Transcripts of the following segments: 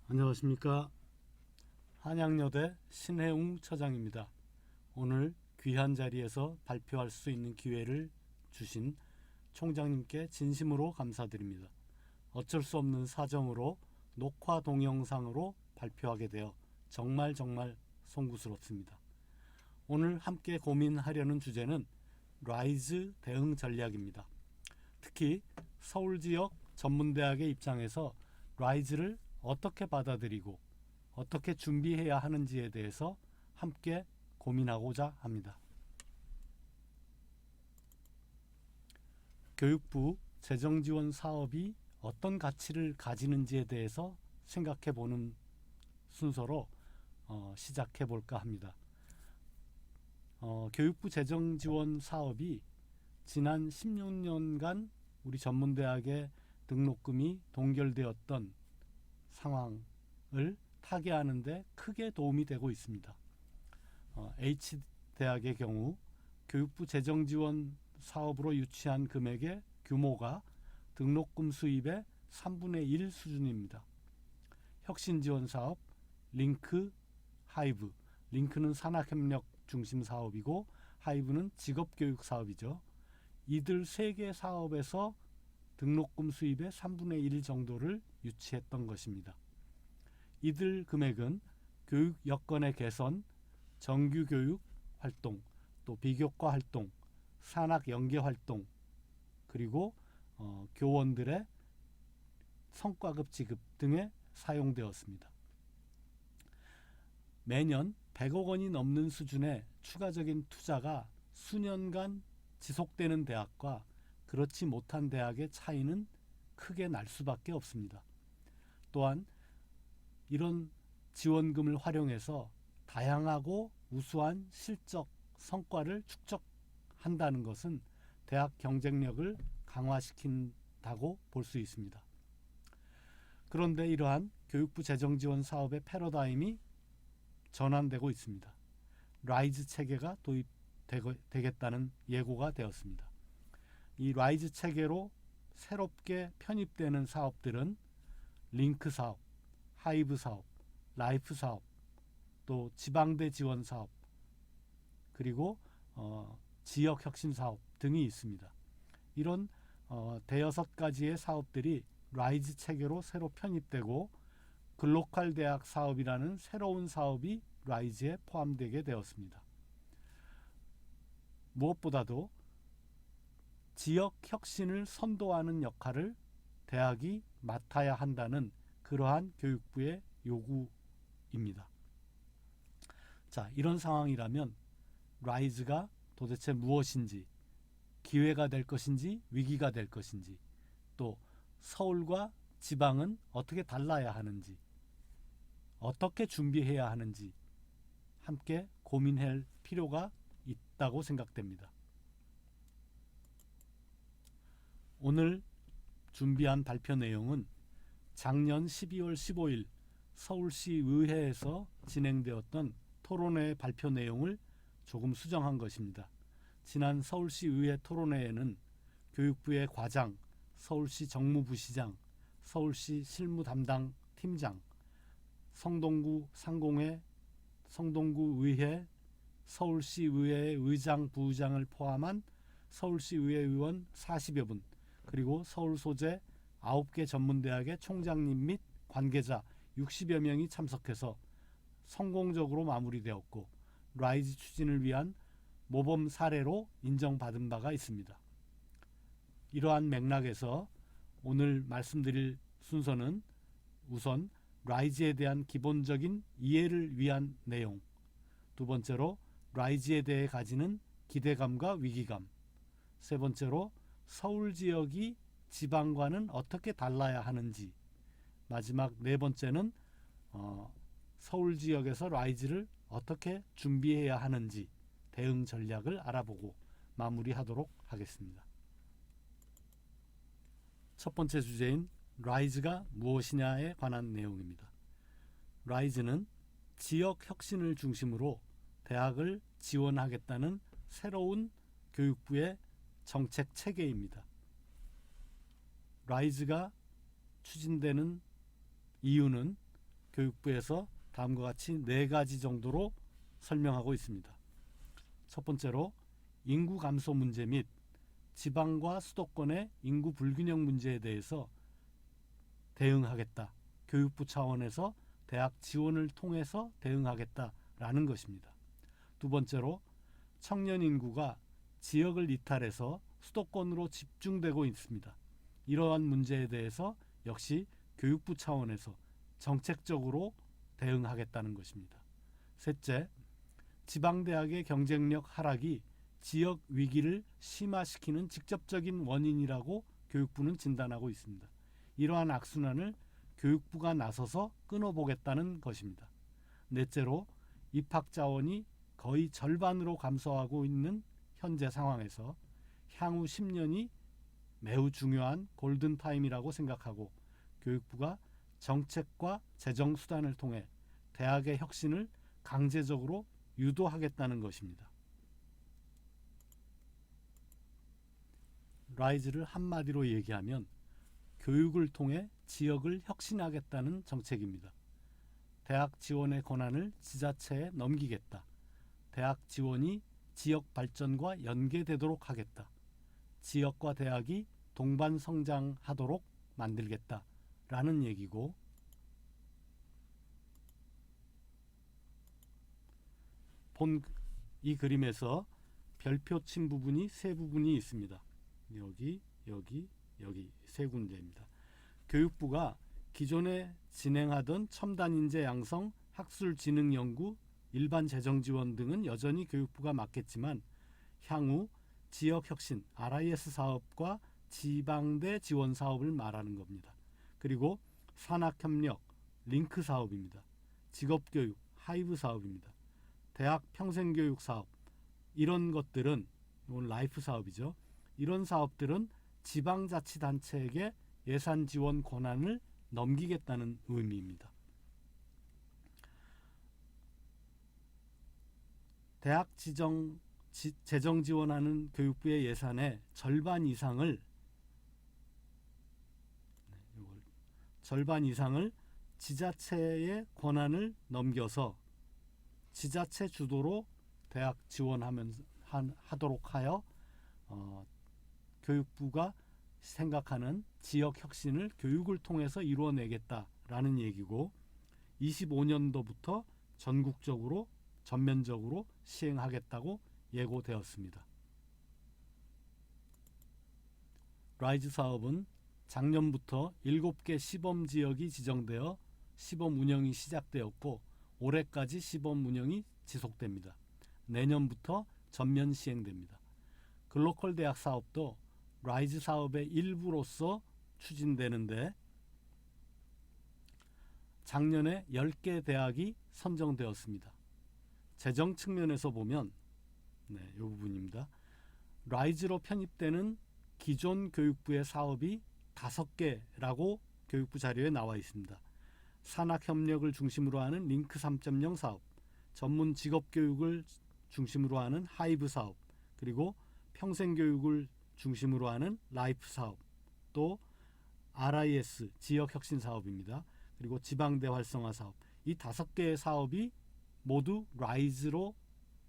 안녕하십니까. 한양여대 신혜웅 처장입니다. 오늘 귀한 자리에서 발표할 수 있는 기회를 주신 총장님께 진심으로 감사드립니다. 어쩔 수 없는 사정으로 녹화 동영상으로 발표하게 되어 정말 송구스럽습니다. 오늘 함께 고민하려는 주제는 라이즈 대응 전략입니다. 특히 서울 지역 전문대학의 입장에서 라이즈를 어떻게 받아들이고 어떻게 준비해야 하는지에 대해서 함께 고민하고자 합니다. 교육부 재정지원 사업이 어떤 가치를 가지는지에 대해서 생각해 보는 순서로 시작해 볼까 합니다. 교육부 재정지원 사업이 지난 16년간 우리 전문대학의 등록금이 동결되었던 상황을 타개하는 데 크게 도움이 되고 있습니다. H대학의 경우 교육부 재정지원 사업으로 유치한 금액의 규모가 등록금 수입의 3분의 1 수준입니다. 혁신지원사업, 링크, 하이브. 링크는 산학협력 중심 사업이고 하이브는 직업교육 사업이죠. 이들 3개 사업에서 등록금 수입의 3분의 1 정도를 유치했던 것입니다. 이들 금액은 교육 여건의 개선, 정규교육 활동, 또 비교과 활동, 산학 연계 활동, 그리고 교원들의 성과급 지급 등에 사용되었습니다. 매년 100억 원이 넘는 수준의 추가적인 투자가 수년간 지속되는 대학과 그렇지 못한 대학의 차이는 크게 날 수밖에 없습니다. 또한 이런 지원금을 활용해서 다양하고 우수한 실적 성과를 축적한다는 것은 대학 경쟁력을 강화시킨다고 볼 수 있습니다. 그런데 이러한 교육부 재정지원 사업의 패러다임이 전환되고 있습니다. 라이즈 체계가 도입되겠다는 예고가 되었습니다. 이 라이즈 체계로 새롭게 편입되는 사업들은 링크 사업, 하이브 사업, 라이프 사업, 또 지방대 지원 사업, 그리고 지역 혁신 사업 등이 있습니다. 이런 대여섯 가지의 사업들이 라이즈 체계로 새로 편입되고 글로컬 대학 사업이라는 새로운 사업이 라이즈에 포함되게 되었습니다. 무엇보다도 지역 혁신을 선도하는 역할을 대학이 맡아야 한다는 그러한 교육부의 요구입니다. 자, 이런 상황이라면 라이즈가 도대체 무엇인지, 기회가 될 것인지 위기가 될 것인지, 또 서울과 지방은 어떻게 달라야 하는지, 어떻게 준비해야 하는지 함께 고민할 필요가 있다고 생각됩니다. 오늘 준비한 발표 내용은 작년 12월 15일 서울시 의회에서 진행되었던 토론회 발표 내용을 조금 수정한 것입니다. 지난 서울시 의회 토론회에는 교육부의 과장, 서울시 정무부시장, 서울시 실무 담당 팀장, 성동구 상공회, 성동구 의회, 서울시 의회의 의장, 부의장을 포함한 서울시 의회 의원 40여 분, 그리고 서울 소재 9개 전문대학의 총장님 및 관계자 60여 명이 참석해서 성공적으로 마무리되었고 라이즈 추진을 위한 모범 사례로 인정받은 바가 있습니다. 이러한 맥락에서 오늘 말씀드릴 순서는 우선 라이즈에 대한 기본적인 이해를 위한 내용, 두 번째로 라이즈에 대해 가지는 기대감과 위기감, 세 번째로 서울 지역이 지방과는 어떻게 달라야 하는지, 마지막 네 번째는 서울 지역에서 라이즈를 어떻게 준비해야 하는지 대응 전략을 알아보고 마무리하도록 하겠습니다. 첫 번째 주제인 라이즈가 무엇이냐에 관한 내용입니다. 라이즈는 지역 혁신을 중심으로 대학을 지원하겠다는 새로운 교육부의 정책 체계입니다. 라이즈가 추진되는 이유는 교육부에서 다음과 같이 4가지 정도로 설명하고 있습니다. 첫 번째로 인구 감소 문제 및 지방과 수도권의 인구 불균형 문제에 대해서 대응하겠다. 교육부 차원에서 대학 지원을 통해서 대응하겠다라는 것입니다. 두 번째로 청년 인구가 지역을 이탈해서 수도권으로 집중되고 있습니다. 이러한 문제에 대해서 역시 교육부 차원에서 정책적으로 대응하겠다는 것입니다. 셋째, 지방대학의 경쟁력 하락이 지역 위기를 심화시키는 직접적인 원인이라고 교육부는 진단하고 있습니다. 이러한 악순환을 교육부가 나서서 끊어보겠다는 것입니다. 넷째로 입학 자원이 거의 절반으로 감소하고 있는 현재 상황에서 향후 10년이 매우 중요한 골든타임이라고 생각하고 교육부가 정책과 재정 수단을 통해 대학의 혁신을 강제적으로 유도하겠다는 것입니다. 라이즈를 한마디로 얘기하면 교육을 통해 지역을 혁신하겠다는 정책입니다. 대학 지원의 권한을 지자체에 넘기겠다. 대학 지원이 지역 발전과 연계되도록 하겠다. 지역과 대학이 동반 성장하도록 만들겠다라는 얘기고, 본 이 그림에서 별표 친 부분이 세 부분이 있습니다. 여기 세 군데입니다. 교육부가 기존에 진행하던 첨단인재 양성, 학술 지능 연구, 일반 재정 지원 등은 여전히 교육부가 맡겠지만 향후 지역 혁신 RIS 사업과 지방대 지원 사업을 말하는 겁니다. 그리고 산학협력 링크 사업입니다. 직업교육 하이브 사업입니다. 대학 평생교육 사업, 이런 것들은 이건 라이프 사업이죠. 이런 사업들은 지방자치단체에게 예산 지원 권한을 넘기겠다는 의미입니다. 대학 재정 지원하는 교육부의 예산의 절반 이상을 지자체의 권한을 넘겨서 지자체 주도로 대학 지원하도록 하여 교육부가 생각하는 지역 혁신을 교육을 통해서 이루어내겠다라는 얘기고, 25년도부터 전국적으로 전면적으로 시행하겠다고 예고되었습니다. 라이즈 사업은 작년부터 7개 시범 지역이 지정되어 시범 운영이 시작되었고 올해까지 시범 운영이 지속됩니다. 내년부터 전면 시행됩니다. 글로컬 대학 사업도 라이즈 사업의 일부로서 추진되는데 작년에 10개 대학이 선정되었습니다. 재정 측면에서 보면 이 부분입니다. 라이즈로 편입되는 기존 교육부의 사업이 5개라고 교육부 자료에 나와 있습니다. 산학협력을 중심으로 하는 링크 3.0 사업, 전문 직업교육을 중심으로 하는 하이브 사업, 그리고 평생교육을 중심으로 하는 라이프 사업, 또 RIS 지역혁신 사업입니다. 그리고 지방대 활성화 사업, 이 5개의 사업이 모두 라이즈로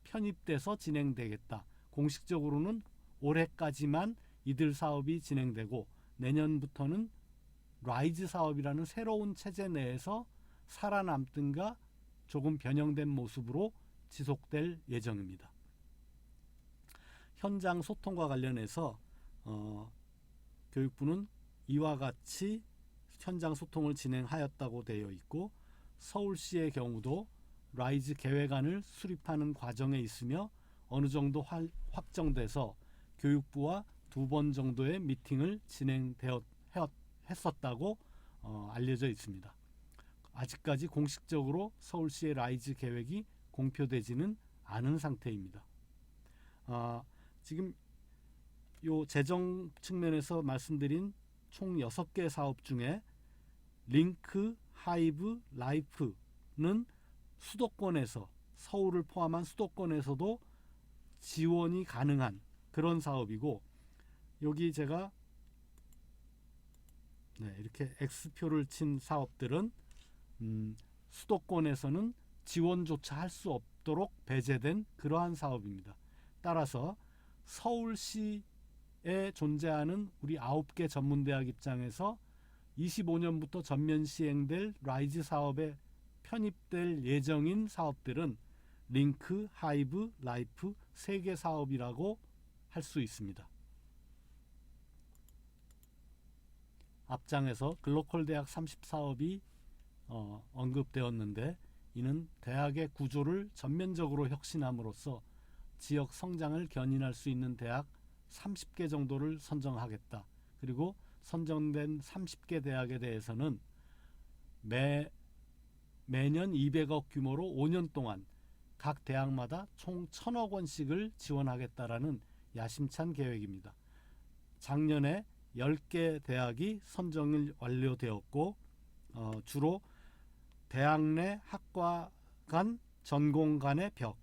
편입돼서 진행되겠다. 공식적으로는 올해까지만 이들 사업이 진행되고 내년부터는 라이즈 사업이라는 새로운 체제 내에서 살아남든가 조금 변형된 모습으로 지속될 예정입니다. 현장 소통과 관련해서 교육부는 이와 같이 현장 소통을 진행하였다고 되어 있고, 서울시의 경우도 라이즈 계획안을 수립하는 과정에 있으며 어느 정도 확정돼서 교육부와 2번 정도의 미팅을 했었다고 알려져 있습니다. 아직까지 공식적으로 서울시의 라이즈 계획이 공표되지는 않은 상태입니다. 지금 요 재정 측면에서 말씀드린 총 6개 사업 중에 링크, 하이브, 라이프는 수도권에서, 서울을 포함한 수도권에서도 지원이 가능한 그런 사업이고, 여기 제가 이렇게 X표를 친 사업들은 수도권에서는 지원조차 할 수 없도록 배제된 그러한 사업입니다. 따라서 서울시에 존재하는 우리 9개 전문대학 입장에서 25년부터 전면 시행될 라이즈 사업에 편입될 예정인 사업들은 링크, 하이브, 라이프 3개 사업이라고 할 수 있습니다. 앞장에서 글로컬 대학 30사업이 언급되었는데, 이는 대학의 구조를 전면적으로 혁신함으로써 지역 성장을 견인할 수 있는 대학 30개 정도를 선정하겠다. 그리고 선정된 30개 대학에 대해서는 매년 200억 규모로 5년 동안 각 대학마다 총 1,000억 원씩을 지원하겠다라는 야심찬 계획입니다. 작년에 10개 대학이 선정이 완료되었고, 주로 대학 내 학과 간 전공 간의 벽,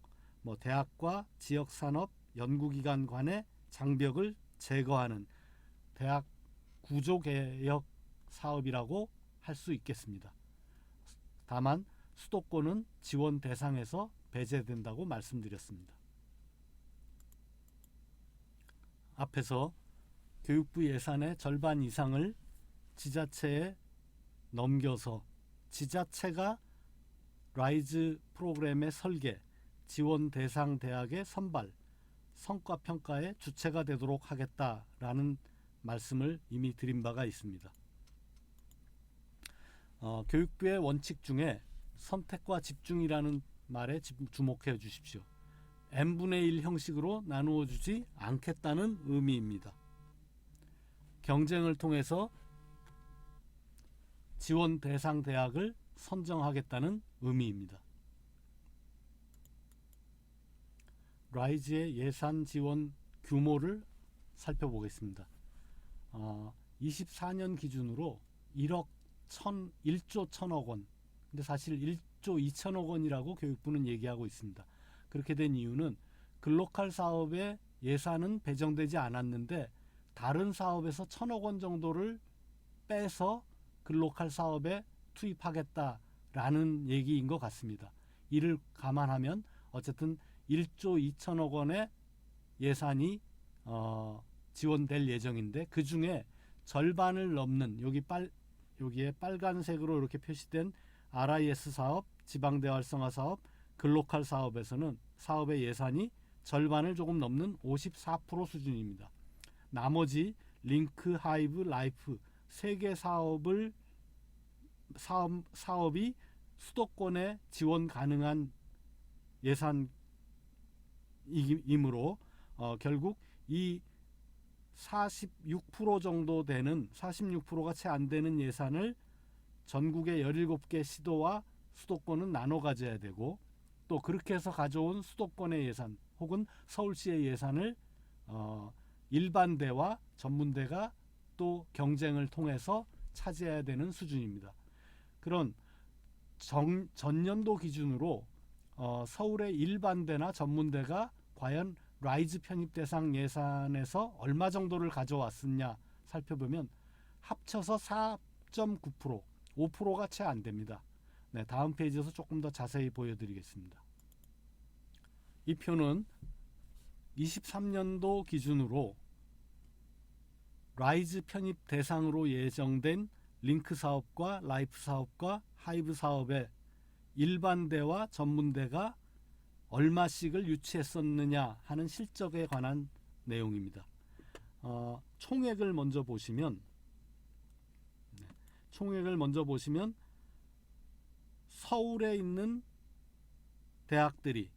대학과 지역산업 연구기관 간의 장벽을 제거하는 대학 구조개혁 사업이라고 할 수 있겠습니다. 다만 수도권은 지원 대상에서 배제된다고 말씀드렸습니다. 앞에서 교육부 예산의 절반 이상을 지자체에 넘겨서 지자체가 라이즈 프로그램의 설계, 지원 대상 대학의 선발, 성과 평가의 주체가 되도록 하겠다라는 말씀을 이미 드린 바가 있습니다. 교육부의 원칙 중에 선택과 집중이라는 말에 주목해 주십시오. n분의 1 형식으로 나누어 주지 않겠다는 의미입니다. 경쟁을 통해서 지원 대상 대학을 선정하겠다는 의미입니다. 라이즈의 예산 지원 규모를 살펴보겠습니다. 24년 기준으로 1조 1,000억 원, 근데 사실 1조 2천억 원이라고 교육부는 얘기하고 있습니다. 그렇게 된 이유는 글로컬 사업의 예산은 배정되지 않았는데 다른 사업에서 1,000억 원 정도를 빼서 글로컬 사업에 투입하겠다라는 얘기인 것 같습니다. 이를 감안하면 어쨌든 1조 2천억 원의 예산이 지원될 예정인데, 그 중에 절반을 넘는 여기에 빨간색으로 이렇게 표시된 RIS 사업, 지방대 활성화 사업, 글로컬 사업에서는 사업의 예산이 절반을 조금 넘는 54% 수준입니다. 나머지 링크, 하이브, 라이프 3개 사업이 수도권에 지원 가능한 예산이므로 결국 이 46% 정도 되는 46%가 채 안 되는 예산을 전국의 17개 시도와 수도권은 나눠 가져야 되고, 또 그렇게 해서 가져온 수도권의 예산 혹은 서울시의 예산을 일반대와 전문대가 또 경쟁을 통해서 차지해야 되는 수준입니다. 그런 전년도 기준으로 서울의 일반대나 전문대가 과연 라이즈 편입 대상 예산에서 얼마 정도를 가져왔느냐 살펴보면 합쳐서 4.9%, 5%가 채 안 됩니다. 네, 다음 페이지에서 조금 더 자세히 보여드리겠습니다. 이 표는 23년도 기준으로 라이즈 편입 대상으로 예정된 링크 사업과 라이프 사업과 하이브 사업의 일반대와 전문대가 얼마씩을 유치했었느냐 하는 실적에 관한 내용입니다. 총액을 먼저 보시면 서울에 있는 대학들이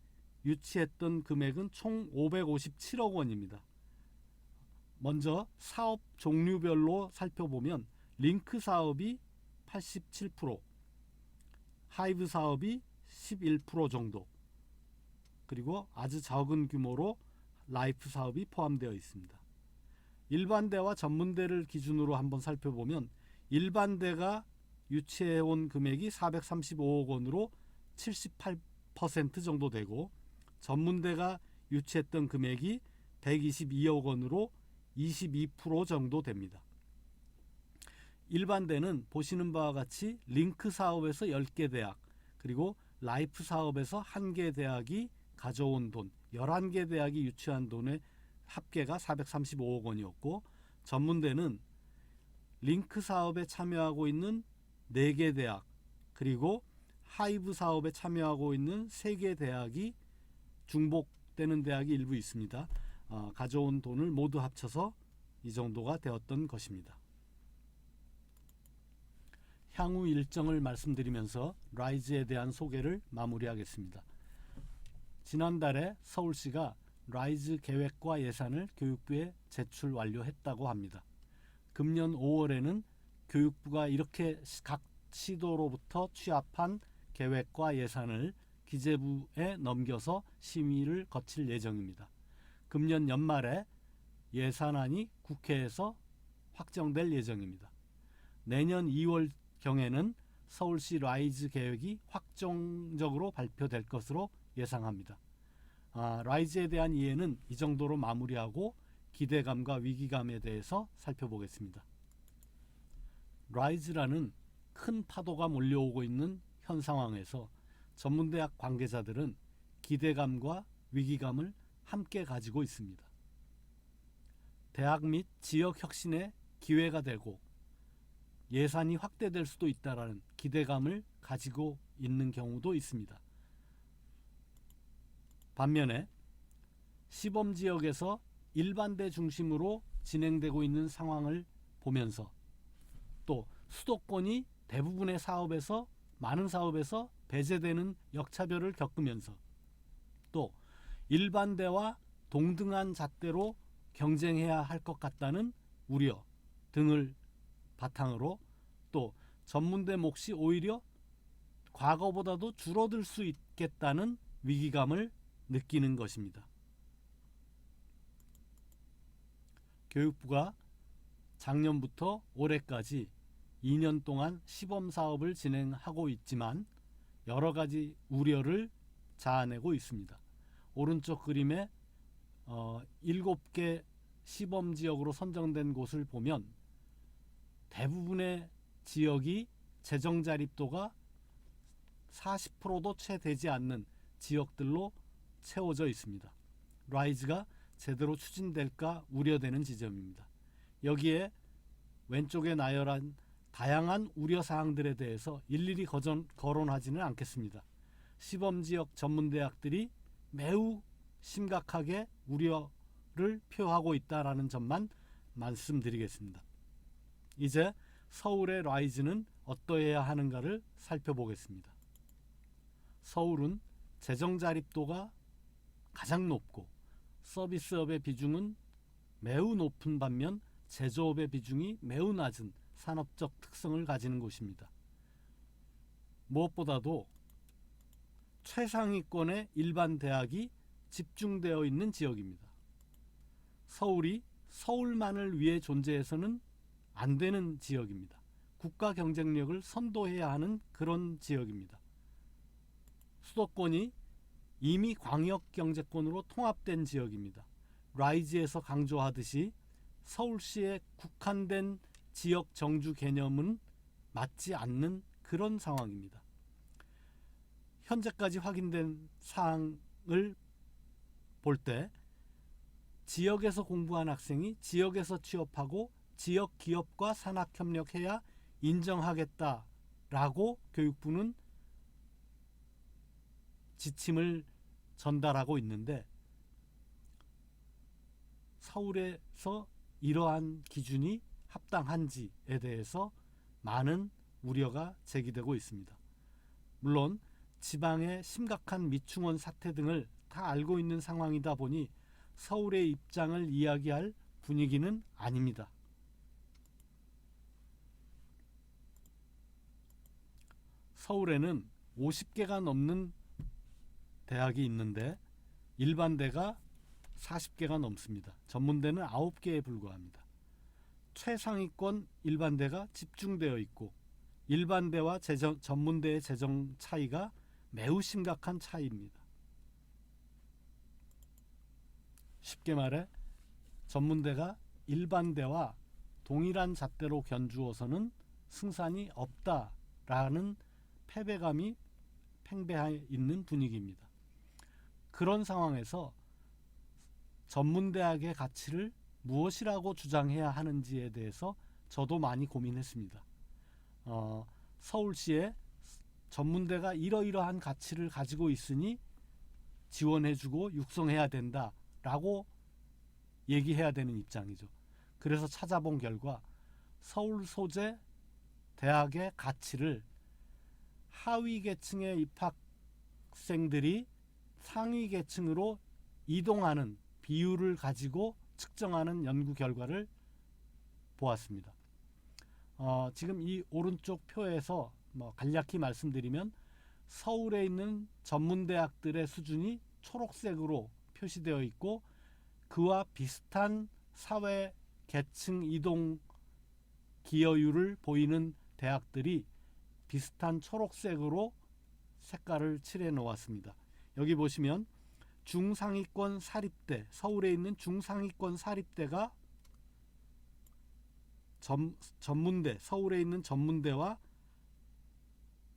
유치했던 금액은 총 557억 원입니다. 먼저 사업 종류별로 살펴보면 링크 사업이 87%, 하이브 사업이 11% 정도, 그리고 아주 적은 규모로 라이프 사업이 포함되어 있습니다. 일반대와 전문대를 기준으로 한번 살펴보면 일반대가 유치해온 금액이 435억 원으로 78% 정도 되고, 전문대가 유치했던 금액이 122억 원으로 22% 정도 됩니다. 일반대는 보시는 바와 같이 링크 사업에서 10개 대학, 그리고 라이프 사업에서 한 개 대학이 가져온 돈, 11개 대학이 유치한 돈의 합계가 435억 원이었고, 전문대는 링크 사업에 참여하고 있는 4개 대학, 그리고 하이브 사업에 참여하고 있는 3개 대학이 중복되는 대학이 일부 있습니다. 가져온 돈을 모두 합쳐서 이 정도가 되었던 것입니다. 향후 일정을 말씀드리면서 라이즈에 대한 소개를 마무리하겠습니다. 지난달에 서울시가 라이즈 계획과 예산을 교육부에 제출 완료했다고 합니다. 금년 5월에는 교육부가 이렇게 각 시도로부터 취합한 계획과 예산을 기재부에 넘겨서 심의를 거칠 예정입니다. 금년 연말에 예산안이 국회에서 확정될 예정입니다. 내년 2월경에는 서울시 라이즈 계획이 확정적으로 발표될 것으로 예상합니다. 라이즈에 대한 이해는 이 정도로 마무리하고 기대감과 위기감에 대해서 살펴보겠습니다. 라이즈라는 큰 파도가 몰려오고 있는 현 상황에서 전문대학 관계자들은 기대감과 위기감을 함께 가지고 있습니다. 대학 및 지역 혁신의 기회가 되고 예산이 확대될 수도 있다라는 기대감을 가지고 있는 경우도 있습니다. 반면에 시범지역에서 일반대 중심으로 진행되고 있는 상황을 보면서 또 수도권이 대부분의 사업에서 많은 사업에서 배제되는 역차별을 겪으면서 또 일반대와 동등한 잣대로 경쟁해야 할 것 같다는 우려 등을 바탕으로 또 전문대 몫이 오히려 과거보다도 줄어들 수 있겠다는 위기감을 느끼는 것입니다. 교육부가 작년부터 올해까지 2년 동안 시범 사업을 진행하고 있지만 여러 가지 우려를 자아내고 있습니다. 오른쪽 그림에 7개 시범 지역으로 선정된 곳을 보면 대부분의 지역이 재정 자립도가 40%도 채 되지 않는 지역들로 채워져 있습니다. 라이즈가 제대로 추진될까 우려되는 지점입니다. 여기에 왼쪽에 나열한 다양한 우려사항들에 대해서 일일이 거론하지는 않겠습니다. 시범지역 전문대학들이 매우 심각하게 우려를 표하고 있다는 점만 말씀드리겠습니다. 이제 서울의 라이즈는 어떠해야 하는가를 살펴보겠습니다. 서울은 재정 자립도가 가장 높고 서비스업의 비중은 매우 높은 반면 제조업의 비중이 매우 낮은 산업적 특성을 가지는 곳입니다. 무엇보다도 최상위권의 일반 대학이 집중되어 있는 지역입니다. 서울이 서울만을 위해 존재해서는 안 되는 지역입니다. 국가 경쟁력을 선도해야 하는 그런 지역입니다. 수도권이 이미 광역 경제권으로 통합된 지역입니다. 라이즈에서 강조하듯이 서울시의 국한된 지역 정주 개념은 맞지 않는 그런 상황입니다. 현재까지 확인된 사항을 볼 때 지역에서 공부한 학생이 지역에서 취업하고 지역 기업과 산학협력해야 인정하겠다라고 교육부는 지침을 전달하고 있는데 서울에서 이러한 기준이 합당한지에 대해서 많은 우려가 제기되고 있습니다. 물론 지방의 심각한 미충원 사태 등을 다 알고 있는 상황이다 보니 서울의 입장을 이야기할 분위기는 아닙니다. 서울에는 50개가 넘는 대학이 있는데 일반대가 40개가 넘습니다. 전문대는 9개에 불과합니다. 최상위권 일반대가 집중되어 있고 일반대와 전문대의 재정 차이가 매우 심각한 차이입니다. 쉽게 말해 전문대가 일반대와 동일한 잣대로 견주어서는 승산이 없다라는 패배감이 팽배해 있는 분위기입니다. 그런 상황에서 전문대학의 가치를 무엇이라고 주장해야 하는지에 대해서 저도 많이 고민했습니다. 서울시에 전문대가 이러이러한 가치를 가지고 있으니 지원해주고 육성해야 된다라고 얘기해야 되는 입장이죠. 그래서 찾아본 결과 서울 소재 대학의 가치를 하위 계층의 입학생들이 상위 계층으로 이동하는 비율을 가지고 측정하는 연구 결과를 보았습니다. 지금 이 오른쪽 표에서 간략히 말씀드리면 서울에 있는 전문대학들의 수준이 초록색으로 표시되어 있고 그와 비슷한 사회 계층 이동 기여율을 보이는 대학들이 비슷한 초록색으로 색깔을 칠해 놓았습니다. 여기 보시면 중상위권 사립대, 서울에 있는 중상위권 사립대가 전문대, 서울에 있는 전문대와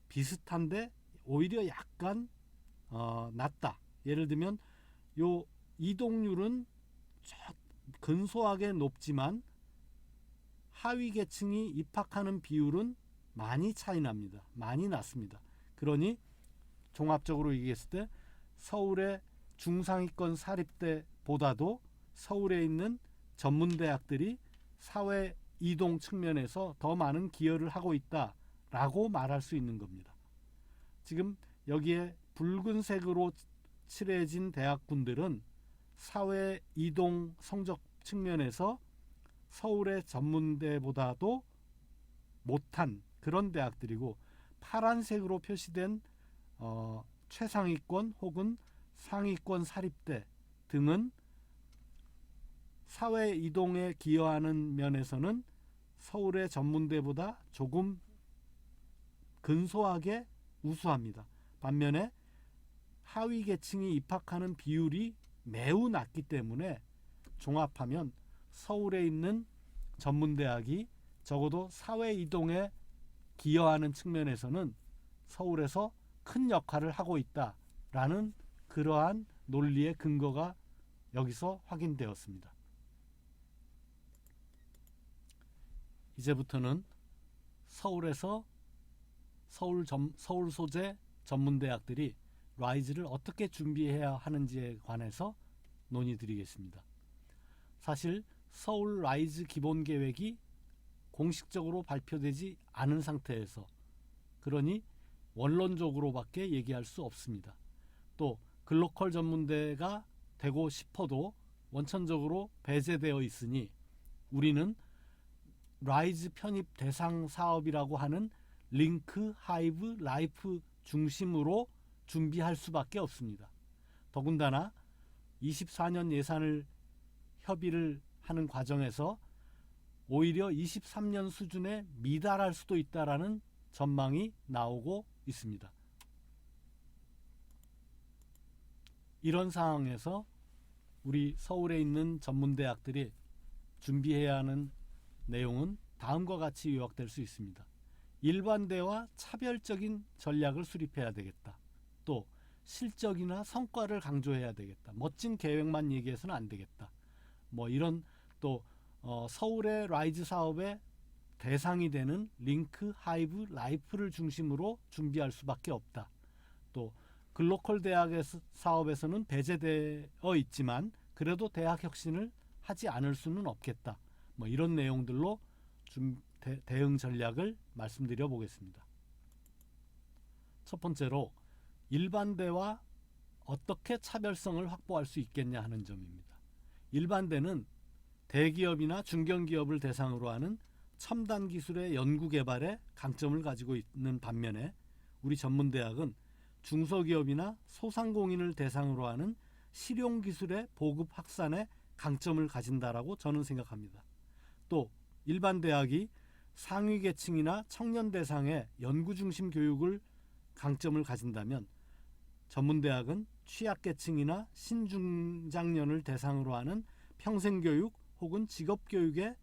비슷한데 오히려 약간 낮다. 예를 들면 요 이동률은 근소하게 높지만 하위 계층이 입학하는 비율은 많이 차이 납니다. 많이 낮습니다. 그러니 종합적으로 얘기했을 때 서울의 중상위권 사립대보다도 서울에 있는 전문대학들이 사회 이동 측면에서 더 많은 기여를 하고 있다라고 말할 수 있는 겁니다. 지금 여기에 붉은색으로 칠해진 대학군들은 사회 이동 성적 측면에서 서울의 전문대보다도 못한 그런 대학들이고, 파란색으로 표시된 최상위권 혹은 상위권 사립대 등은 사회 이동에 기여하는 면에서는 서울의 전문대보다 조금 근소하게 우수합니다. 반면에 하위 계층이 입학하는 비율이 매우 낮기 때문에 종합하면 서울에 있는 전문대학이 적어도 사회 이동에 기여하는 측면에서는 서울에서 큰 역할을 하고 있다라는 그러한 논리의 근거가 여기서 확인되었습니다. 이제부터는 서울에서 서울 소재 전문대학들이 라이즈를 어떻게 준비해야 하는지에 관해서 논의드리겠습니다. 사실 서울 라이즈 기본계획이 공식적으로 발표되지 않은 상태에서, 그러니 원론적으로밖에 얘기할 수 없습니다. 또 글로컬 전문대가 되고 싶어도 원천적으로 배제되어 있으니 우리는 라이즈 편입 대상 사업이라고 하는 링크, 하이브, 라이프 중심으로 준비할 수밖에 없습니다. 더군다나 24년 예산을 협의를 하는 과정에서 오히려 23년 수준에 미달할 수도 있다라는 전망이 나오고 있습니다. 이런 상황에서 우리 서울에 있는 전문대학들이 준비해야 하는 내용은 다음과 같이 요약될 수 있습니다. 일반대와 차별적인 전략을 수립해야 되겠다. 또 실적이나 성과를 강조해야 되겠다. 멋진 계획만 얘기해서는 안 되겠다. 이런 또 서울의 라이즈 사업의 대상이 되는 링크, 하이브, 라이프를 중심으로 준비할 수밖에 없다. 또 글로컬 대학의 사업에서는 배제되어 있지만 그래도 대학 혁신을 하지 않을 수는 없겠다. 이런 내용들로 대응 전략을 말씀드려 보겠습니다. 첫 번째로 일반대와 어떻게 차별성을 확보할 수 있겠냐 하는 점입니다. 일반대는 대기업이나 중견기업을 대상으로 하는 첨단 기술의 연구 개발에 강점을 가지고 있는 반면에 우리 전문대학은 중소기업이나 소상공인을 대상으로 하는 실용기술의 보급 확산에 강점을 가진다라고 저는 생각합니다. 또 일반 대학이 상위 계층이나 청년 대상의 연구 중심 교육을 강점을 가진다면 전문대학은 취약계층이나 신중장년을 대상으로 하는 평생교육 혹은 직업교육에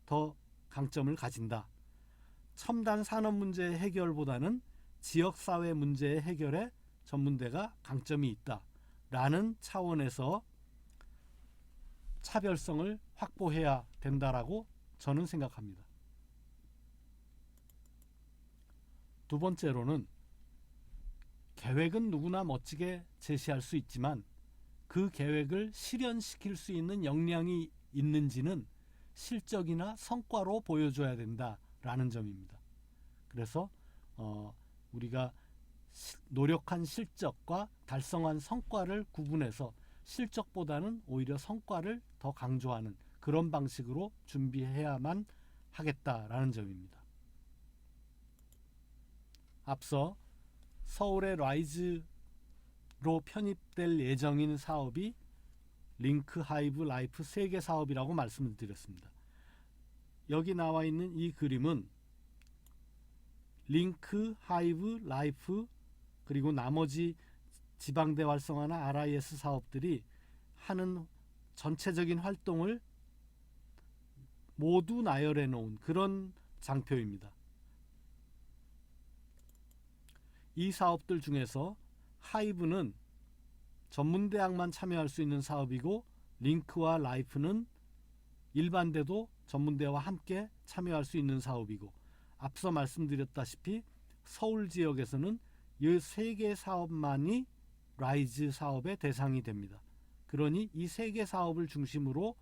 더 강점을 가진다. 첨단 산업 문제 해결보다는 지역사회 문제의 해결에 전문대가 강점이 있다라는 차원에서 차별성을 확보해야 된다라고 저는 생각합니다. 두 번째로는 계획은 누구나 멋지게 제시할 수 있지만 그 계획을 실현시킬 수 있는 역량이 있는지는 실적이나 성과로 보여줘야 된다라는 점입니다. 그래서 우리가 노력한 실적과 달성한 성과를 구분해서 실적보다는 오히려 성과를 더 강조하는 그런 방식으로 준비해야만 하겠다라는 점입니다. 앞서 서울의 라이즈로 편입될 예정인 사업이 링크, 하이브, 라이프 3개 사업이라고 말씀을 드렸습니다. 여기 나와 있는 이 그림은 링크, 하이브, 라이프 그리고 나머지 지방대 활성화나 RIS 사업들이 하는 전체적인 활동을 모두 나열해 놓은 그런 장표입니다. 이 사업들 중에서 하이브는 전문대학만 참여할 수 있는 사업이고 링크와 라이프는 일반대도 전문대와 함께 참여할 수 있는 사업이고 앞서 말씀드렸다시피 서울 지역에서는 이 3개 사업만이 라이즈 사업의 대상이 됩니다. 그러니 이 3개 사업을 중심으로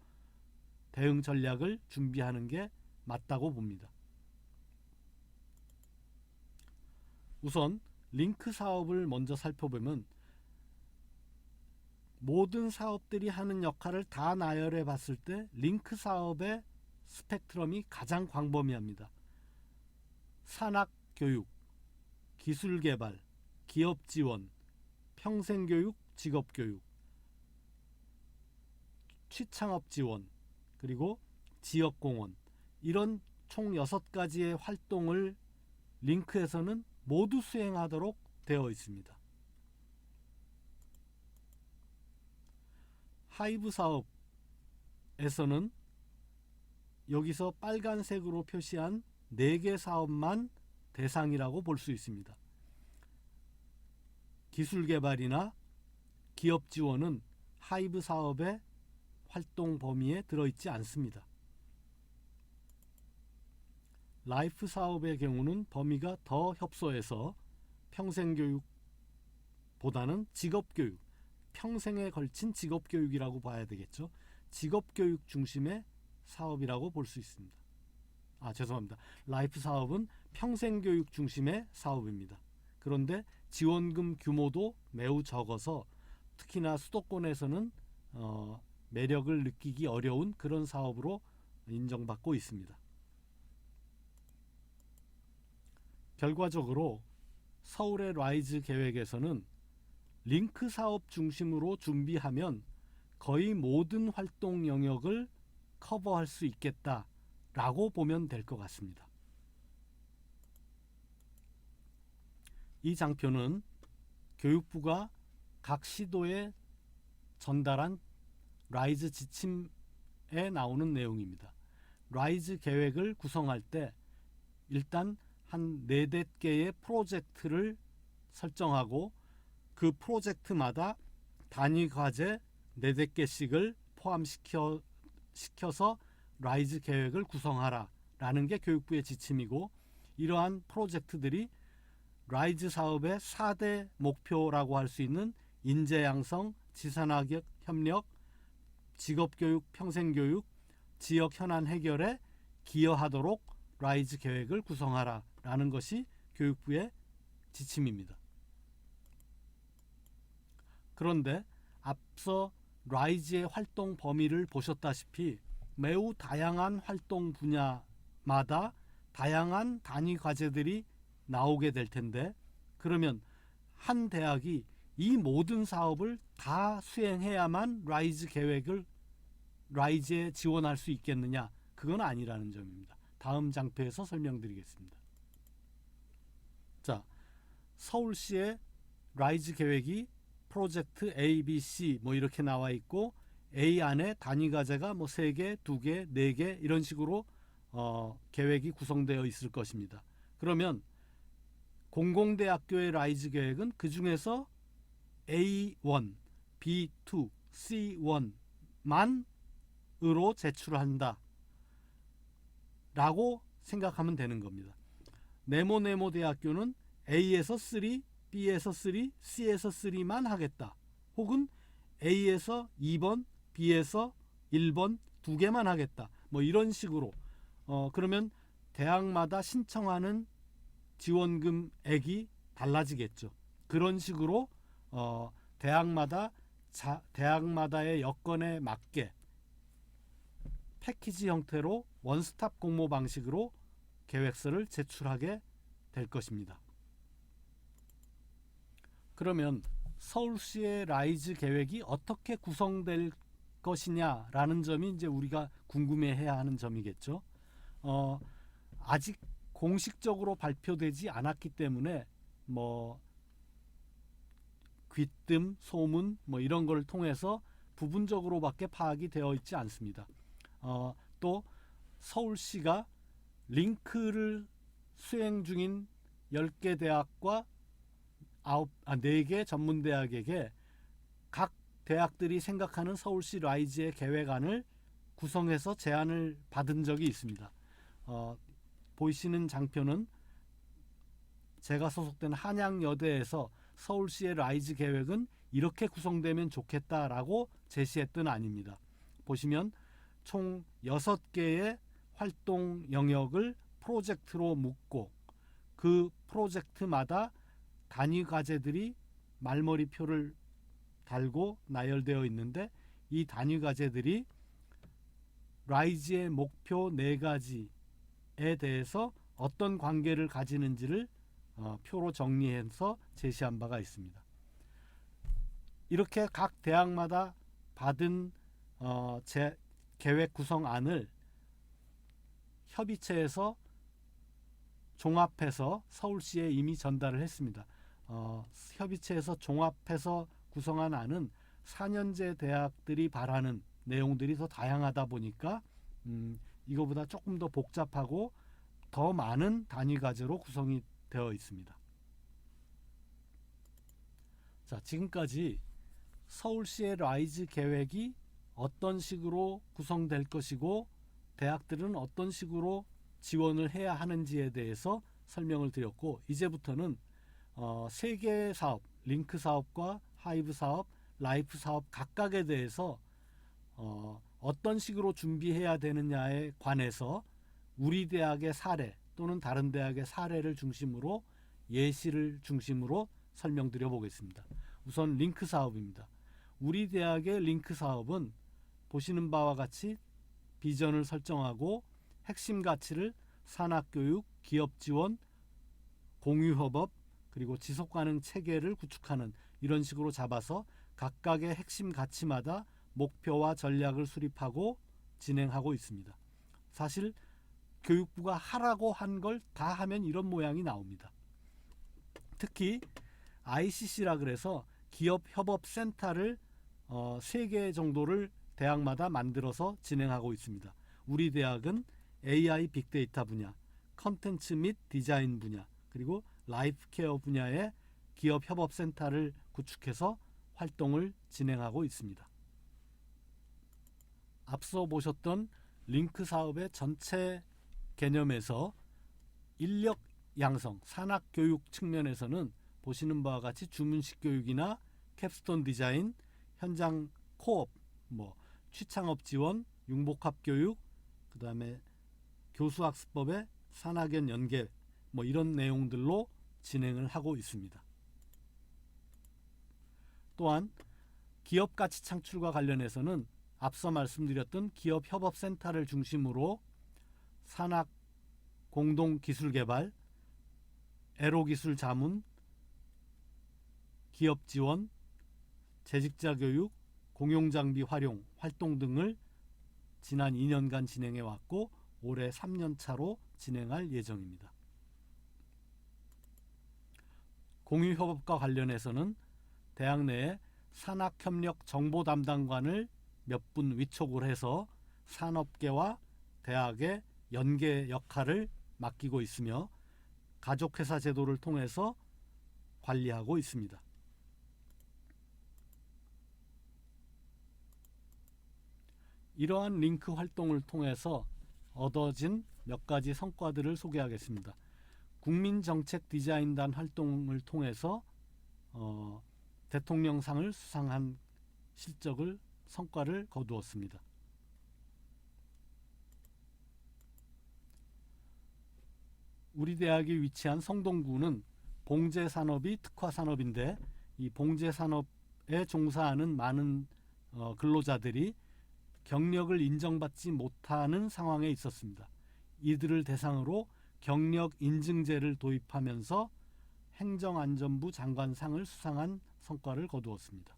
대응 전략을 준비하는 게 맞다고 봅니다. 우선 링크 사업을 먼저 살펴보면 모든 사업들이 하는 역할을 다 나열해 봤을 때 링크 사업의 스펙트럼이 가장 광범위합니다. 산학교육, 기술개발, 기업지원, 평생교육, 직업교육, 취창업지원, 그리고 지역공헌 이런 총 6가지의 활동을 링크에서는 모두 수행하도록 되어 있습니다. 하이브 사업에서는 여기서 빨간색으로 표시한 4개 사업만 대상이라고 볼 수 있습니다. 기술개발이나 기업지원은 하이브 사업의 활동 범위에 들어있지 않습니다. 라이프 사업의 경우는 범위가 더 협소해서 평생교육보다는 직업교육, 평생에 걸친 직업교육이라고 봐야 되겠죠. 직업교육 중심의 사업이라고 볼 수 있습니다. 죄송합니다. 라이프 사업은 평생교육 중심의 사업입니다. 그런데 지원금 규모도 매우 적어서 특히나 수도권에서는 매력을 느끼기 어려운 그런 사업으로 인정받고 있습니다. 결과적으로 서울의 라이즈 계획에서는 링크 사업 중심으로 준비하면 거의 모든 활동 영역을 커버할 수 있겠다라고 보면 될 것 같습니다. 이 장표는 교육부가 각 시도에 전달한 라이즈 지침에 나오는 내용입니다. 라이즈 계획을 구성할 때 일단 한 4-5개의 프로젝트를 설정하고 그 프로젝트마다 단위 과제 4-5개씩을 포함시켜서 라이즈 계획을 구성하라라는 게 교육부의 지침이고 이러한 프로젝트들이 라이즈 사업의 4대 목표라고 할 수 있는 인재 양성, 지산학 협력, 직업교육, 평생교육, 지역 현안 해결에 기여하도록 라이즈 계획을 구성하라라는 것이 교육부의 지침입니다. 그런데 앞서 라이즈의 활동 범위를 보셨다시피 매우 다양한 활동 분야마다 다양한 단위 과제들이 나오게 될 텐데 그러면 한 대학이 이 모든 사업을 다 수행해야만 라이즈에 지원할 수 있겠느냐? 그건 아니라는 점입니다. 다음 장표에서 설명드리겠습니다. 자, 서울시의 라이즈 계획이 프로젝트 A, B, C 이렇게 나와 있고 A 안에 단위 과제가 3개, 2개, 4개 이런 식으로 계획이 구성되어 있을 것입니다. 그러면 공공대학교의 라이즈 계획은 그 중에서 A1, B2, C1만으로 제출한다 라고 생각하면 되는 겁니다. 네모네모 대학교는 A에서 3, B에서 3, C에서 3만 하겠다. 혹은 A에서 2번, B에서 1번 2개만 하겠다. 뭐 이런 식으로 그러면 대학마다 신청하는 지원금액이 달라지겠죠. 그런 식으로 대학마다의 여건에 맞게 패키지 형태로 원스톱 공모 방식으로 계획서를 제출하게 될 것입니다. 그러면 서울시의 라이즈 계획이 어떻게 구성될 것이냐라는 점이 이제 우리가 궁금해해야 하는 점이겠죠. 아직 공식적으로 발표되지 않았기 때문에 뭐 귀뜸, 소문 뭐 이런 걸 통해서 부분적으로밖에 파악이 되어 있지 않습니다. 또 서울시가 링크를 수행 중인 10개 대학과 4개 전문대학에게 각 대학들이 생각하는 서울시 라이즈의 계획안을 구성해서 제안을 받은 적이 있습니다. 보이시는 장표는 제가 소속된 한양여대에서 서울시의 라이즈 계획은 이렇게 구성되면 좋겠다라고 제시했던 안입니다. 보시면 총 6개의 활동 영역을 프로젝트로 묶고 그 프로젝트마다 단위 과제들이 말머리표를 달고 나열되어 있는데 이 단위 과제들이 라이즈의 목표 4가지에 대해서 어떤 관계를 가지는지를 표로 정리해서 제시한 바가 있습니다. 이렇게 각 대학마다 받은 계획 구성안을 협의체에서 종합해서 서울시에 이미 전달을 했습니다. 협의체에서 종합해서 구성한 안은 4년제 대학들이 바라는 내용들이 더 다양하다 보니까 이거보다 조금 더 복잡하고 더 많은 단위 과제로 구성이 되어 있습니다. 자, 지금까지 서울시의 라이즈 계획이 어떤 식으로 구성될 것이고 대학들은 어떤 식으로 지원을 해야 하는지에 대해서 설명을 드렸고, 이제부터는 3개의 사업, 링크 사업과 하이브 사업, 라이프 사업 각각에 대해서 어떤 식으로 준비해야 되느냐에 관해서 우리 대학의 사례 또는 다른 대학의 사례를 중심으로 예시를 중심으로 설명드려 보겠습니다. 우선 링크 사업입니다. 우리 대학의 링크 사업은 보시는 바와 같이 비전을 설정하고 핵심 가치를 산학교육, 기업지원, 공유협업, 그리고 지속가능 체계를 구축하는 이런 식으로 잡아서 각각의 핵심 가치마다 목표와 전략을 수립하고 진행하고 있습니다. 사실 교육부가 하라고 한 걸 다 하면 이런 모양이 나옵니다. 특히 ICC라 그래서 기업협업센터를 3개 정도를 대학마다 만들어서 진행하고 있습니다. 우리 대학은 AI 빅데이터 분야, 컨텐츠 및 디자인 분야, 그리고 라이프 케어 분야의 기업협업센터를 구축해서 활동을 진행하고 있습니다. 앞서 보셨던 링크 사업의 전체 개념에서 인력 양성, 산학교육 측면에서는 보시는 바와 같이 주문식 교육이나 캡스톤 디자인, 현장 코업, 취창업 지원, 융복합 교육, 그 다음에 교수학습법의 산학연 연계 이런 내용들로 진행을 하고 있습니다. 또한 기업가치 창출과 관련해서는 앞서 말씀드렸던 기업협업센터를 중심으로 산학 공동기술개발, 애로기술 자문, 기업지원, 재직자교육, 공용장비 활용, 활동 등을 지난 2년간 진행해 왔고 올해 3년차로 진행할 예정입니다. 공유협업과 관련해서는 대학 내에 산학협력 정보 담당관을 몇 분 위촉을 해서 산업계와 대학의 연계 역할을 맡기고 있으며 가족회사 제도를 통해서 관리하고 있습니다. 이러한 링크 활동을 통해서 얻어진 몇 가지 성과들을 소개하겠습니다. 국민정책 디자인단 활동을 통해서 대통령상을 수상한 성과를 거두었습니다. 우리 대학이 위치한 성동구는 봉제산업이 특화산업인데 이 봉제산업에 종사하는 많은 근로자들이 경력을 인정받지 못하는 상황에 있었습니다. 이들을 대상으로 경력 인증제를 도입하면서 행정안전부 장관상을 수상한 성과를 거두었습니다.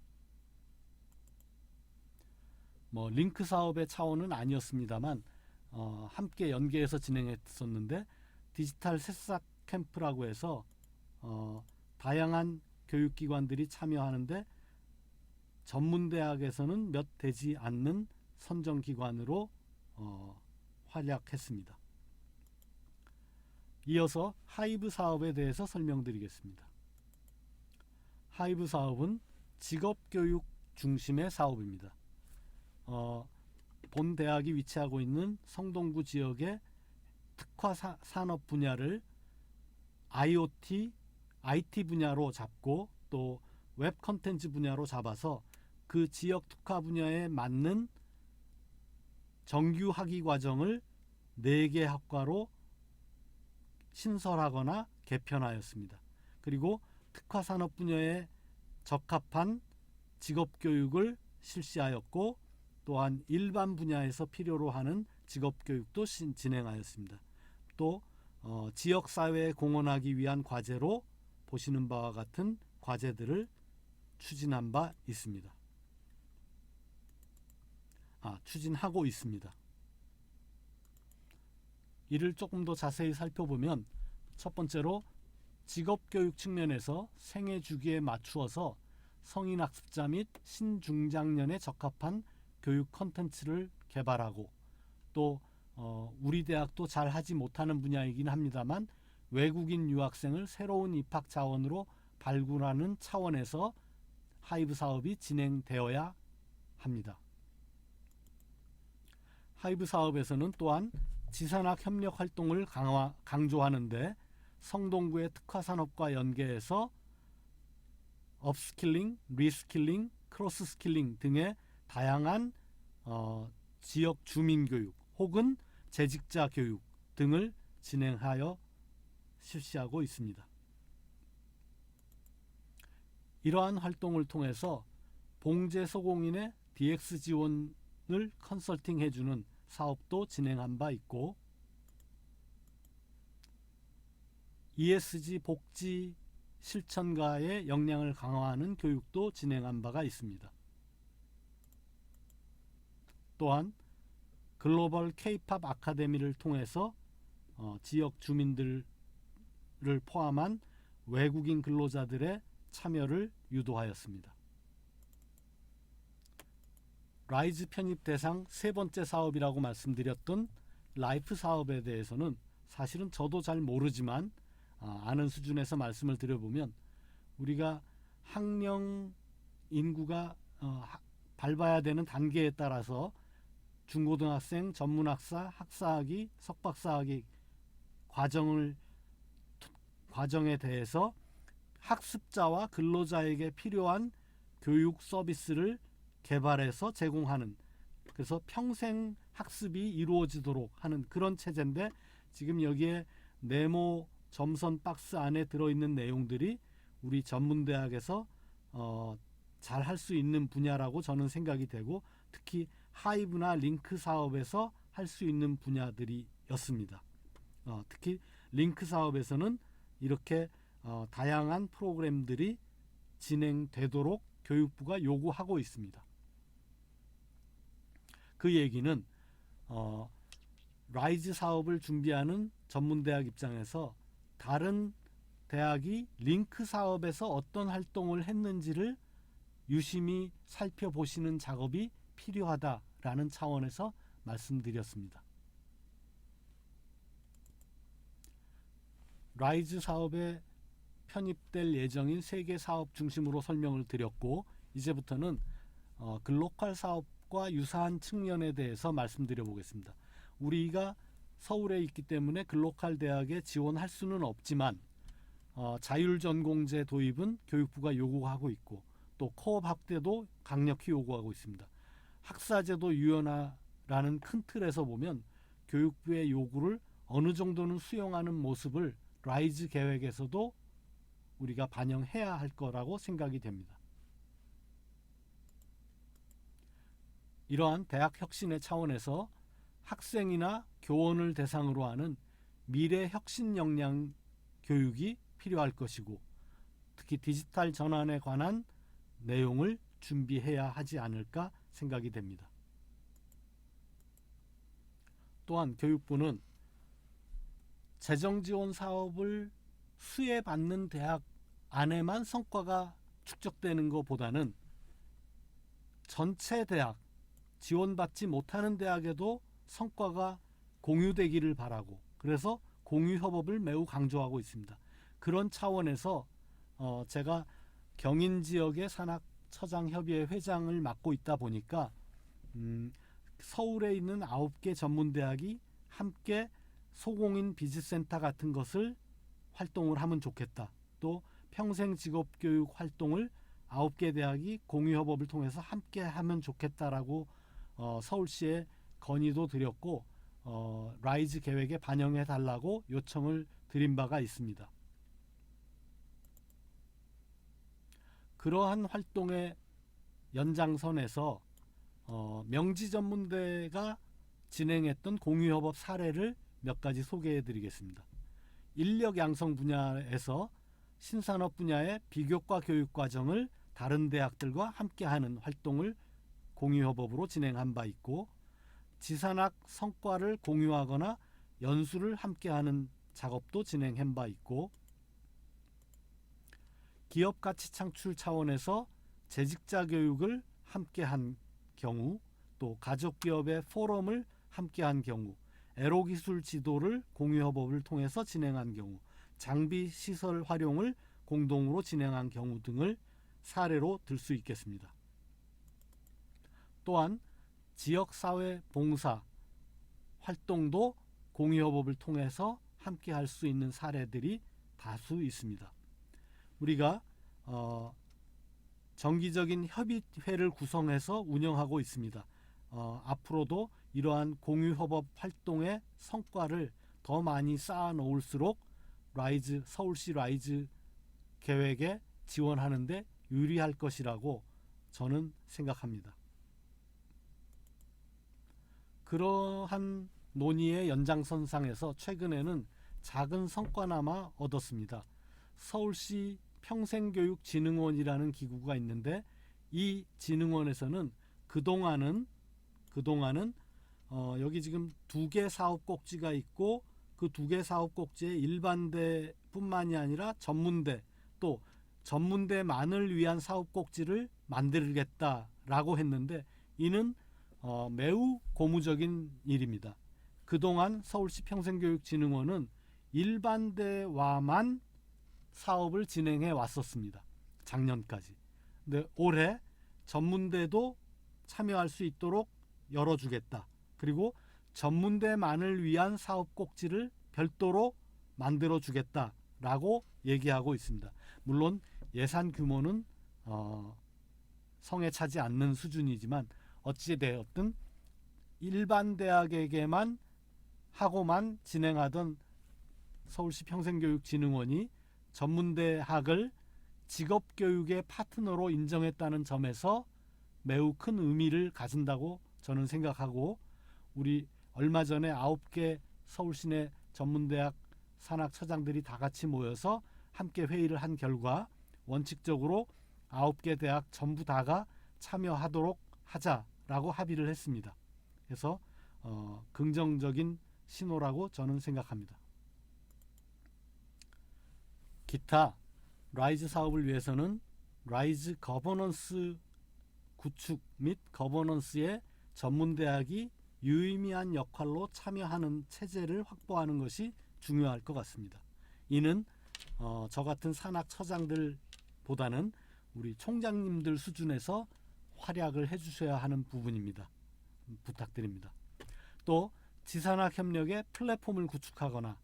링크 사업의 차원은 아니었습니다만 함께 연계해서 진행했었는데 디지털 새싹 캠프라고 해서 다양한 교육기관들이 참여하는데 전문대학에서는 몇 되지 않는 선정기관으로 활약했습니다. 이어서 하이브 사업에 대해서 설명드리겠습니다. 하이브 사업은 직업교육 중심의 사업입니다. 본 대학이 위치하고 있는 성동구 지역의 특화 산업 분야를 IoT, IT 분야로 잡고 또 웹 컨텐츠 분야로 잡아서 그 지역 특화 분야에 맞는 정규 학위 과정을 4개 학과로 신설하거나 개편하였습니다. 그리고 특화 산업 분야에 적합한 직업 교육을 실시하였고 또한 일반 분야에서 필요로 하는 직업 교육도 진행하였습니다. 또 지역 사회에 공헌하기 위한 과제로 보시는 바와 같은 과제들을 추진하고 있습니다. 이를 조금 더 자세히 살펴보면 첫 번째로 직업교육 측면에서 생애 주기에 맞추어서 성인학습자 및 신중장년에 적합한 교육 콘텐츠를 개발하고 또 우리 대학도 잘 하지 못하는 분야이긴 합니다만 외국인 유학생을 새로운 입학 자원으로 발굴하는 차원에서 하이브 사업이 진행되어야 합니다. 하이브 사업에서는 또한 지산학 협력 활동을 강조하는데 성동구의 특화산업과 연계해서 업스킬링, 리스킬링, 크로스스킬링 등의 다양한 지역 주민교육 혹은 재직자 교육 등을 진행하여 실시하고 있습니다. 이러한 활동을 통해서 봉제 소공인의 DX 지원을 컨설팅해주는 사업도 진행한 바 있고 ESG 복지 실천가의 역량을 강화하는 교육도 진행한 바가 있습니다. 또한 글로벌 K-팝 아카데미를 통해서 지역 주민들을 포함한 외국인 근로자들의 참여를 유도하였습니다. 라이즈 편입 대상 세 번째 사업이라고 말씀드렸던 라이프 사업에 대해서는 사실은 저도 잘 모르지만 아는 수준에서 말씀을 드려보면 우리가 학령 인구가 밟아야 되는 단계에 따라서 중고등학생, 전문학사, 학사학위, 석박사학위 과정에 대해서 학습자와 근로자에게 필요한 교육 서비스를 개발해서 제공하는, 그래서 평생 학습이 이루어지도록 하는 그런 체제인데 지금 여기에 네모 점선 박스 안에 들어있는 내용들이 우리 전문대학에서 잘 할 수 있는 분야라고 저는 생각이 되고 특히 하이브나 링크 사업에서 할 수 있는 분야들이었습니다. 특히 링크 사업에서는 이렇게 다양한 프로그램들이 진행되도록 교육부가 요구하고 있습니다. 그 얘기는 라이즈 사업을 준비하는 전문대학 입장에서 다른 대학이 링크 사업에서 어떤 활동을 했는지를 유심히 살펴보시는 작업이 필요하다라는 차원에서 말씀드렸습니다. 라이즈 사업에 편입될 예정인 세계 사업 중심으로 설명을 드렸고, 이제부터는 글로컬 사업과 유사한 측면에 대해서 말씀드려 보겠습니다. 우리가 서울에 있기 때문에 글로컬 대학에 지원할 수는 없지만 자율전공제 도입은 교육부가 요구하고 있고, 또 코업 확대도 강력히 요구하고 있습니다. 학사제도 유연화라는 큰 틀에서 보면 교육부의 요구를 어느 정도는 수용하는 모습을 라이즈 계획에서도 우리가 반영해야 할 거라고 생각이 됩니다. 이러한 대학 혁신의 차원에서 학생이나 교원을 대상으로 하는 미래 혁신 역량 교육이 필요할 것이고, 특히 디지털 전환에 관한 내용을 준비해야 하지 않을까 생각이 됩니다. 또한 교육부는 재정 지원 사업을 수혜받는 대학 안에만 성과가 축적되는 것보다는 전체 대학, 지원받지 못하는 대학에도 성과가 공유되기를 바라고, 그래서 공유협업을 매우 강조하고 있습니다. 그런 차원에서 제가 경인지역의 산학처장협의회 회장을 맡고 있다 보니까 서울에 있는 9개 전문대학이 함께 소공인 비즈센터 같은 것을 활동을 하면 좋겠다. 또 평생직업교육 활동을 9개 대학이 공유협업을 통해서 함께 하면 좋겠다라고 서울시에 건의도 드렸고, 라이즈 계획에 반영해 달라고 요청을 드린 바가 있습니다. 그러한 활동의 연장선에서 명지전문대가 진행했던 공유협업 사례를 몇 가지 소개해 드리겠습니다. 인력 양성 분야에서 신산업 분야의 비교과 교육 과정을 다른 대학들과 함께하는 활동을 공유협업으로 진행한 바 있고, 지산학 성과를 공유하거나 연수를 함께하는 작업도 진행한 바 있고, 기업 가치 창출 차원에서 재직자 교육을 함께한 경우, 또 가족기업의 포럼을 함께한 경우, 에로기술 지도를 공유협업을 통해서 진행한 경우, 장비 시설 활용을 공동으로 진행한 경우 등을 사례로 들 수 있겠습니다. 또한 지역사회 봉사 활동도 공유협업을 통해서 함께 할 수 있는 사례들이 다수 있습니다. 우리가 정기적인 협의회를 구성해서 운영하고 있습니다. 앞으로도 이러한 공유협업 활동의 성과를 더 많이 쌓아 놓을수록 서울시 라이즈 계획에 지원하는 데 유리할 것이라고 저는 생각합니다. 그러한 논의의 연장선상에서 최근에는 작은 성과나마 얻었습니다. 서울시 평생교육진흥원이라는 기구가 있는데, 이 진흥원에서는 그동안은 여기 지금 2개 사업 꼭지가 있고, 그 2개 사업 꼭지에 일반대뿐만이 아니라 전문대, 또 전문대만을 위한 사업 꼭지를 만들겠다라고 했는데, 이는 매우 고무적인 일입니다. 그동안 서울시 평생교육진흥원은 일반대와만 사업을 진행해 왔었습니다. 작년까지. 근데 올해 전문대도 참여할 수 있도록 열어주겠다. 그리고 전문대만을 위한 사업 꼭지를 별도로 만들어주겠다라고 얘기하고 있습니다. 물론 예산 규모는 성에 차지 않는 수준이지만, 어찌되었든 일반 대학에게만 하고만 진행하던 서울시 평생교육진흥원이 전문대학을 직업교육의 파트너로 인정했다는 점에서 매우 큰 의미를 가진다고 저는 생각하고, 우리 얼마 전에 9개 서울시 내 전문대학 산학처장들이 다 같이 모여서 함께 회의를 한 결과, 원칙적으로 9개 대학 전부 다가 참여하도록 하자라고 합의를 했습니다. 그래서 긍정적인 신호라고 저는 생각합니다. 기타 라이즈 사업을 위해서는 라이즈 거버넌스 구축 및 거버넌스의 전문대학이 유의미한 역할로 참여하는 체제를 확보하는 것이 중요할 것 같습니다. 이는 저 같은 산학처장들보다는 우리 총장님들 수준에서 활약을 해주셔야 하는 부분입니다. 부탁드립니다. 또 지산학 협력의 플랫폼을 구축하거나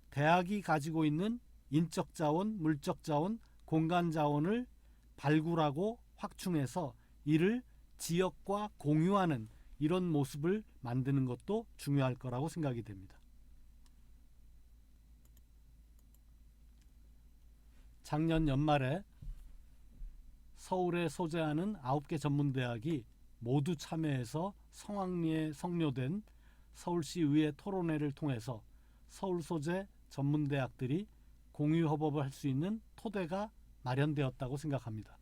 대학이 가지고 있는 인적 자원, 물적 자원, 공간 자원을 발굴하고 확충해서 이를 지역과 공유하는 이런 모습을 만드는 것도 중요할 거라고 생각이 됩니다. 작년 연말에 서울에 소재하는 9개 전문대학이 모두 참여해서 성황리에 성료된 서울시 의회 토론회를 통해서 서울 소재 전문대학들이 공유협업을 할 수 있는 토대가 마련되었다고 생각합니다.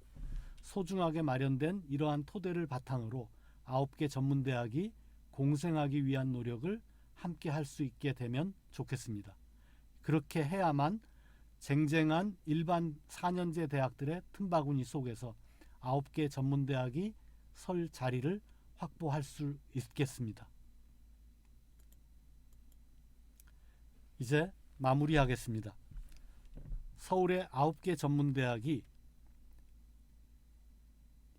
소중하게 마련된 이러한 토대를 바탕으로 9개 전문대학이 공생하기 위한 노력을 함께 할 수 있게 되면 좋겠습니다. 그렇게 해야만 쟁쟁한 일반 4년제 대학들의 틈바구니 속에서 9개 전문대학이 설 자리를 확보할 수 있겠습니다. 이제 마무리하겠습니다. 서울의 9개 전문대학이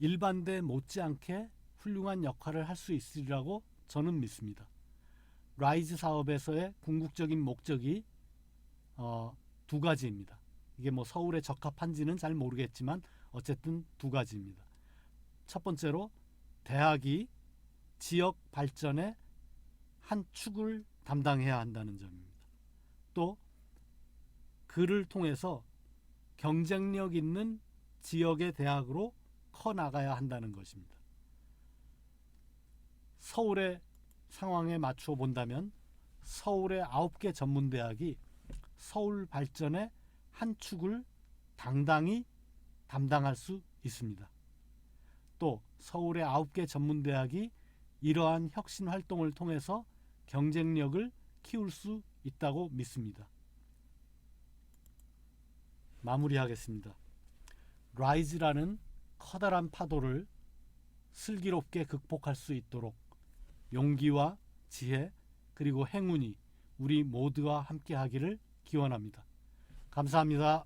일반대 못지않게 훌륭한 역할을 할 수 있으리라고 저는 믿습니다. 라이즈 사업에서의 궁극적인 목적이 두 가지입니다. 이게 뭐 서울에 적합한지는 잘 모르겠지만 어쨌든 두 가지입니다. 첫 번째로 대학이 지역 발전의 한 축을 담당해야 한다는 점입니다. 또 그를 통해서 경쟁력 있는 지역의 대학으로 커 나가야 한다는 것입니다. 서울의 상황에 맞추어 본다면 서울의 9개 전문대학이 서울 발전의 한 축을 당당히 담당할 수 있습니다. 또 서울의 9개 전문대학이 이러한 혁신 활동을 통해서 경쟁력을 키울 수 있다고 믿습니다. 마무리하겠습니다. 라이즈라는 커다란 파도를 슬기롭게 극복할 수 있도록 용기와 지혜 그리고 행운이 우리 모두와 함께 하기를 기원합니다. 감사합니다.